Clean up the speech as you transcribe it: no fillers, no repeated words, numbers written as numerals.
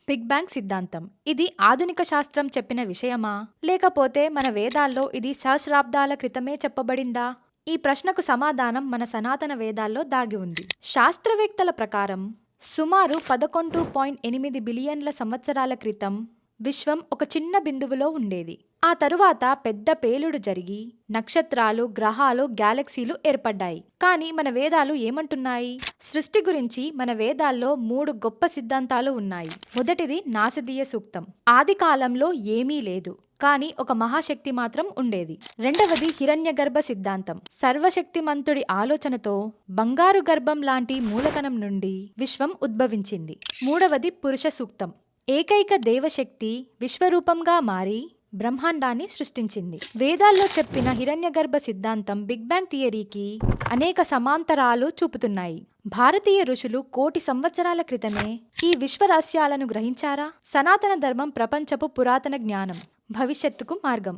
Big bang సిద్ధాంతం. ఇది ఆధునిక శాస్త్రం చెప్పిన విషయమా? లేకపోతే మన వేదాల్లో ఇది సహస్రాబ్దాల క్రితమే చెప్పబడిందా? ఈ ప్రశ్నకు సమాధానం మన సనాతన వేదాల్లో దాగి ఉంది. శాస్త్రవేత్తల ప్రకారం సుమారు 11.8 బిలియన్ల సంవత్సరాల క్రితం విశ్వం ఒక చిన్న బిందువులో ఉండేది. ఆ తరువాత పెద్ద పేలుడు జరిగి నక్షత్రాలు, గ్రహాలు, గ్యాలక్సీలు ఏర్పడ్డాయి. కానీ మన వేదాలు ఏమంటున్నాయి? సృష్టి గురించి మన వేదాల్లో 3 గొప్ప సిద్ధాంతాలు ఉన్నాయి. మొదటిది నాసదీయ సూక్తం. ఆది కాలంలో ఏమీ లేదు, కానీ ఒక మహాశక్తి మాత్రం ఉండేది. రెండవది హిరణ్యగర్భ సిద్ధాంతం. సర్వశక్తిమంతుడి ఆలోచనతో బంగారు గర్భం లాంటి మూలకణం నుండి విశ్వం ఉద్భవించింది. మూడవది పురుష సూక్తం. ఏకైక దేవశక్తి విశ్వరూపంగా మారి బ్రహ్మాండాన్ని సృష్టించింది. వేదాల్లో చెప్పిన హిరణ్యగర్భ సిద్ధాంతం బిగ్ బ్యాంగ్ థియరీకి అనేక సమాంతరాలు చూపుతున్నాయి. భారతీయ ఋషులు కోటి సంవత్సరాల క్రితమే ఈ విశ్వరహస్యాలను గ్రహించారా? సనాతన ధర్మం ప్రపంచపు పురాతన జ్ఞానం, భవిష్యత్తుకు మార్గం.